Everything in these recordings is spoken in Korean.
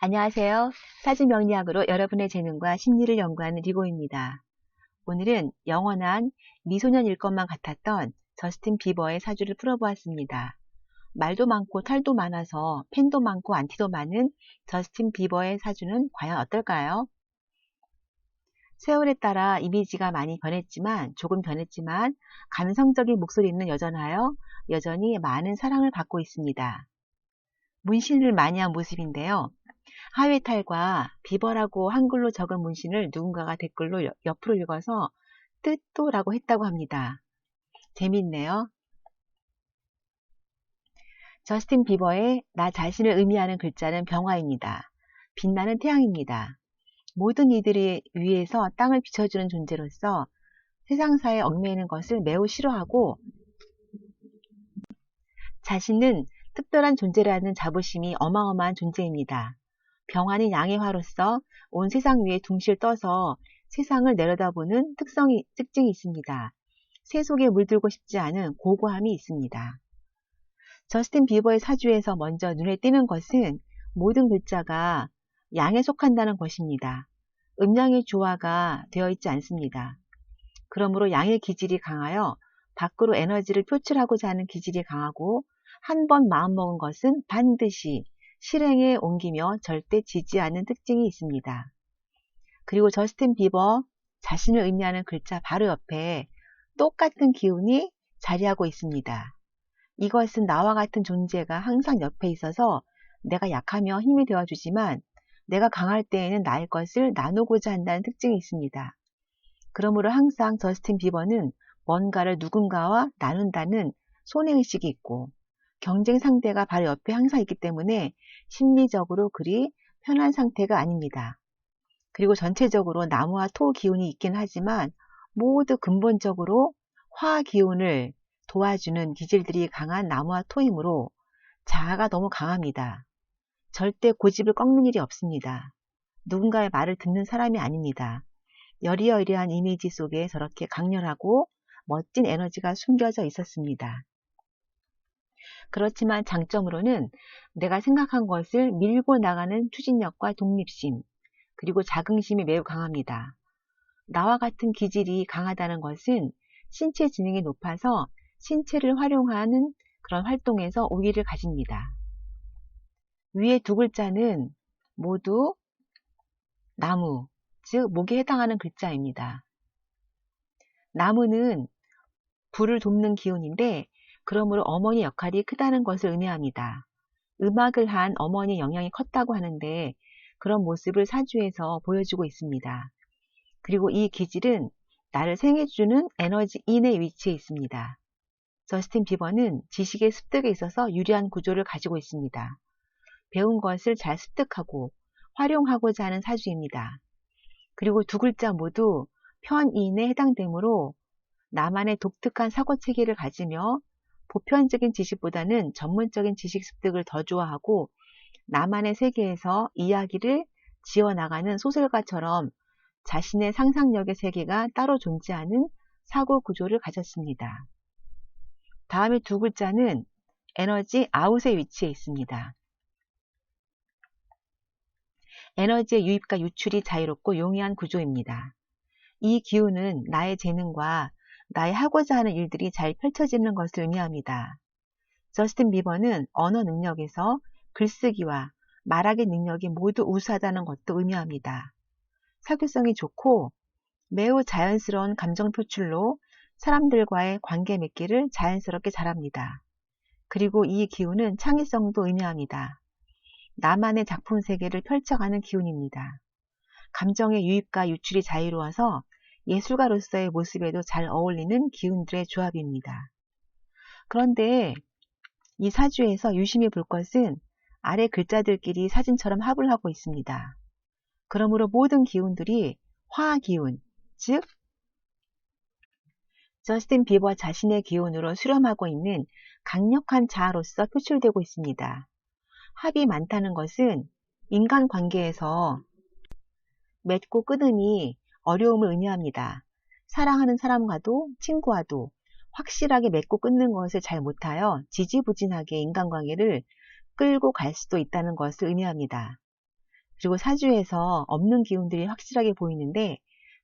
안녕하세요. 사진 명리학으로 여러분의 재능과 심리를 연구하는 리고입니다. 오늘은 영원한 미소년일 것만 같았던 저스틴 비버의 사주를 풀어보았습니다. 말도 많고 탈도 많아서 팬도 많고 안티도 많은 저스틴 비버의 사주는 과연 어떨까요? 세월에 따라 이미지가 많이 조금 변했지만 감성적인 목소리는 여전하여 여전히 많은 사랑을 받고 있습니다. 문신을 많이 한 모습인데요. 하회탈과 비버라고 한글로 적은 문신을 누군가가 댓글로 옆으로 읽어서 뜻도라고 했다고 합니다. 재밌네요. 저스틴 비버의 나 자신을 의미하는 글자는 병화입니다. 빛나는 태양입니다. 모든 이들이 위에서 땅을 비춰주는 존재로서 세상사에 얽매이는 것을 매우 싫어하고 자신은 특별한 존재라는 자부심이 어마어마한 존재입니다. 병화는 양의 화로서 온 세상 위에 둥실 떠서 세상을 내려다보는 특징이 있습니다. 새 속에 물들고 싶지 않은 고고함이 있습니다. 저스틴 비버의 사주에서 먼저 눈에 띄는 것은 모든 글자가 양에 속한다는 것입니다. 음양의 조화가 되어 있지 않습니다. 그러므로 양의 기질이 강하여 밖으로 에너지를 표출하고자 하는 기질이 강하고 한 번 마음먹은 것은 반드시 실행에 옮기며 절대 지지 않는 특징이 있습니다. 그리고 저스틴 비버 자신을 의미하는 글자 바로 옆에 똑같은 기운이 자리하고 있습니다. 이것은 나와 같은 존재가 항상 옆에 있어서 내가 약하며 힘이 되어주지만 내가 강할 때에는 나의 것을 나누고자 한다는 특징이 있습니다. 그러므로 항상 저스틴 비버는 뭔가를 누군가와 나눈다는 손해의식이 있고 경쟁 상대가 바로 옆에 항상 있기 때문에 심리적으로 그리 편한 상태가 아닙니다. 그리고 전체적으로 나무와 토 기운이 있긴 하지만 모두 근본적으로 화 기운을 도와주는 기질들이 강한 나무와 토이므로 자아가 너무 강합니다. 절대 고집을 꺾는 일이 없습니다. 누군가의 말을 듣는 사람이 아닙니다. 여리여리한 이미지 속에 저렇게 강렬하고 멋진 에너지가 숨겨져 있었습니다. 그렇지만 장점으로는 내가 생각한 것을 밀고 나가는 추진력과 독립심, 그리고 자긍심이 매우 강합니다. 나와 같은 기질이 강하다는 것은 신체 지능이 높아서 신체를 활용하는 그런 활동에서 우위를 가집니다. 위에 두 글자는 모두 나무, 즉 목에 해당하는 글자입니다. 나무는 불을 돕는 기운인데 그러므로 어머니 역할이 크다는 것을 의미합니다. 음악을 한 어머니의 영향이 컸다고 하는데 그런 모습을 사주에서 보여주고 있습니다. 그리고 이 기질은 나를 생해주는 에너지 인의 위치에 있습니다. 저스틴 비버는 지식의 습득에 있어서 유리한 구조를 가지고 있습니다. 배운 것을 잘 습득하고 활용하고자 하는 사주입니다. 그리고 두 글자 모두 편인에 해당되므로 나만의 독특한 사고체계를 가지며 보편적인 지식보다는 전문적인 지식 습득을 더 좋아하고 나만의 세계에서 이야기를 지어나가는 소설가처럼 자신의 상상력의 세계가 따로 존재하는 사고 구조를 가졌습니다. 다음에 두 글자는 에너지 아웃의 위치에 있습니다. 에너지의 유입과 유출이 자유롭고 용이한 구조입니다. 이 기운은 나의 재능과 나의 하고자 하는 일들이 잘 펼쳐지는 것을 의미합니다. 저스틴 비버는 언어 능력에서 글쓰기와 말하기 능력이 모두 우수하다는 것도 의미합니다. 사교성이 좋고 매우 자연스러운 감정 표출로 사람들과의 관계 맺기를 자연스럽게 잘합니다. 그리고 이 기운은 창의성도 의미합니다. 나만의 작품 세계를 펼쳐가는 기운입니다. 감정의 유입과 유출이 자유로워서 예술가로서의 모습에도 잘 어울리는 기운들의 조합입니다. 그런데 이 사주에서 유심히 볼 것은 아래 글자들끼리 사진처럼 합을 하고 있습니다. 그러므로 모든 기운들이 화기운, 즉 저스틴 비버 자신의 기운으로 수렴하고 있는 강력한 자아로서 표출되고 있습니다. 합이 많다는 것은 인간관계에서 맺고 끊음이 어려움을 의미합니다. 사랑하는 사람과도 친구와도 확실하게 맺고 끊는 것을 잘 못하여 지지부진하게 인간관계를 끌고 갈 수도 있다는 것을 의미합니다. 그리고 사주에서 없는 기운들이 확실하게 보이는데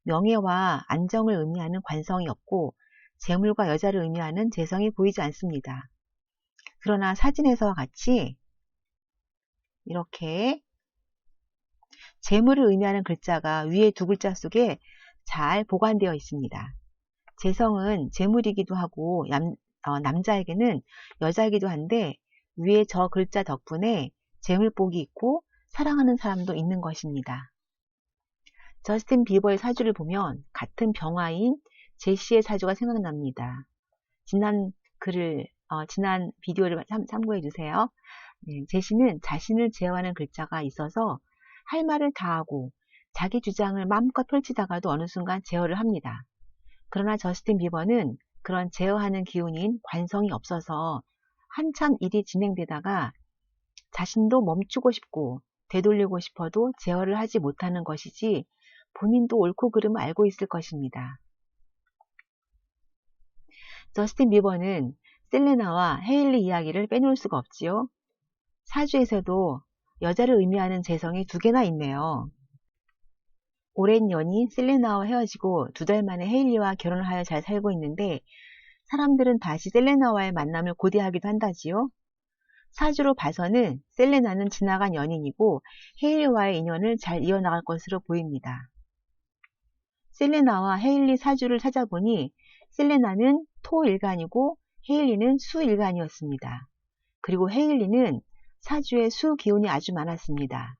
명예와 안정을 의미하는 관성이 없고 재물과 여자를 의미하는 재성이 보이지 않습니다. 그러나 사진에서와 같이 이렇게 재물을 의미하는 글자가 위에 두 글자 속에 잘 보관되어 있습니다. 재성은 재물이기도 하고 남자에게는 여자이기도 한데 위에 저 글자 덕분에 재물복이 있고 사랑하는 사람도 있는 것입니다. 저스틴 비버의 사주를 보면 같은 병화인 제시의 사주가 생각납니다. 지난 비디오를 참고해 주세요. 네, 제시는 자신을 제어하는 글자가 있어서 할 말을 다 하고 자기 주장을 마음껏 펼치다가도 어느 순간 제어를 합니다. 그러나 저스틴 비버는 그런 제어하는 기운인 관성이 없어서 한참 일이 진행되다가 자신도 멈추고 싶고 되돌리고 싶어도 제어를 하지 못하는 것이지 본인도 옳고 그름을 알고 있을 것입니다. 저스틴 비버는 셀레나와 헤일리 이야기를 빼놓을 수가 없지요. 사주에서도 여자를 의미하는 재성이 두 개나 있네요. 오랜 연인 셀레나와 헤어지고 2달 만에 헤일리와 결혼을 하여 잘 살고 있는데 사람들은 다시 셀레나와의 만남을 고대하기도 한다지요. 사주로 봐서는 셀레나는 지나간 연인이고 헤일리와의 인연을 잘 이어나갈 것으로 보입니다. 셀레나와 헤일리 사주를 찾아보니 셀레나는 토일간이고 헤일리는 수일간이었습니다. 그리고 헤일리는 사주에 수 기운이 아주 많았습니다.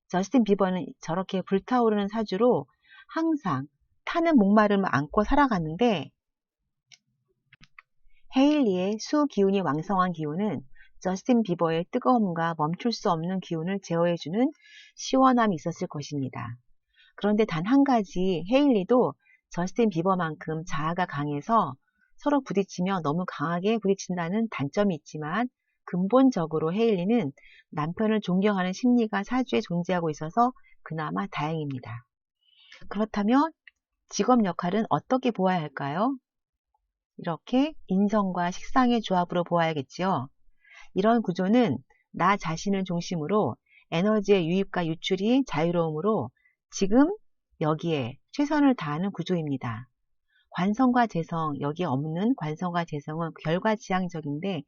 저스틴 비버는 저렇게 불타오르는 사주로 항상 타는 목마름을 안고 살아가는데 헤일리의 수 기운이 왕성한 기운은 저스틴 비버의 뜨거움과 멈출 수 없는 기운을 제어해주는 시원함이 있었을 것입니다. 그런데 단 한 가지 헤일리도 저스틴 비버만큼 자아가 강해서 서로 부딪히며 너무 강하게 부딪힌다는 단점이 있지만 근본적으로 헤일리는 남편을 존경하는 심리가 사주에 존재하고 있어서 그나마 다행입니다. 그렇다면 직업 역할은 어떻게 보아야 할까요? 이렇게 인성과 식상의 조합으로 보아야겠지요. 이런 구조는 나 자신을 중심으로 에너지의 유입과 유출이 자유로우므로 지금 여기에 최선을 다하는 구조입니다. 관성과 재성, 여기에 없는 관성과 재성은 결과지향적인데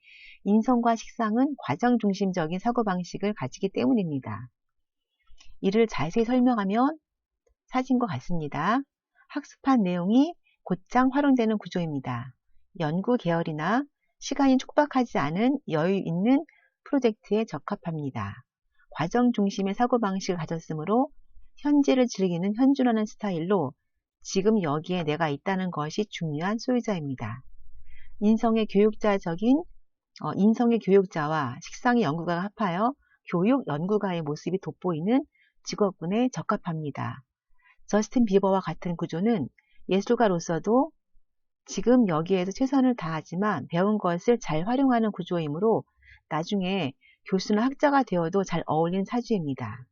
인성과 식상은 과정 중심적인 사고방식을 가지기 때문입니다. 이를 자세히 설명하면 사진과 같습니다. 학습한 내용이 곧장 활용되는 구조입니다. 연구 계열이나 시간이 촉박하지 않은 여유 있는 프로젝트에 적합합니다. 과정 중심의 사고방식을 가졌으므로 현재를 즐기는 현존하는 스타일로 지금 여기에 내가 있다는 것이 중요한 소유자입니다. 인성의 교육자와 식상의 연구가가 합하여 교육 연구가의 모습이 돋보이는 직업군에 적합합니다. 저스틴 비버와 같은 구조는 예술가로서도 지금 여기에서 최선을 다하지만 배운 것을 잘 활용하는 구조이므로 나중에 교수나 학자가 되어도 잘 어울리는 사주입니다.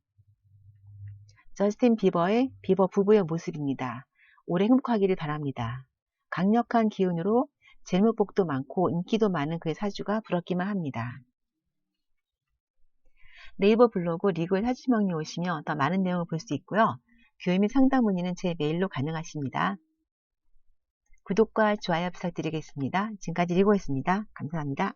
저스틴 비버의 비버 부부의 모습입니다. 오래 행복하기를 바랍니다. 강력한 기운으로 재물복도 많고 인기도 많은 그의 사주가 부럽기만 합니다. 네이버 블로그 리그의 사주명리 오시면 더 많은 내용을 볼 수 있고요. 교육 및 상담 문의는 제 메일로 가능하십니다. 구독과 좋아요 부탁드리겠습니다. 지금까지 리고였습니다. 감사합니다.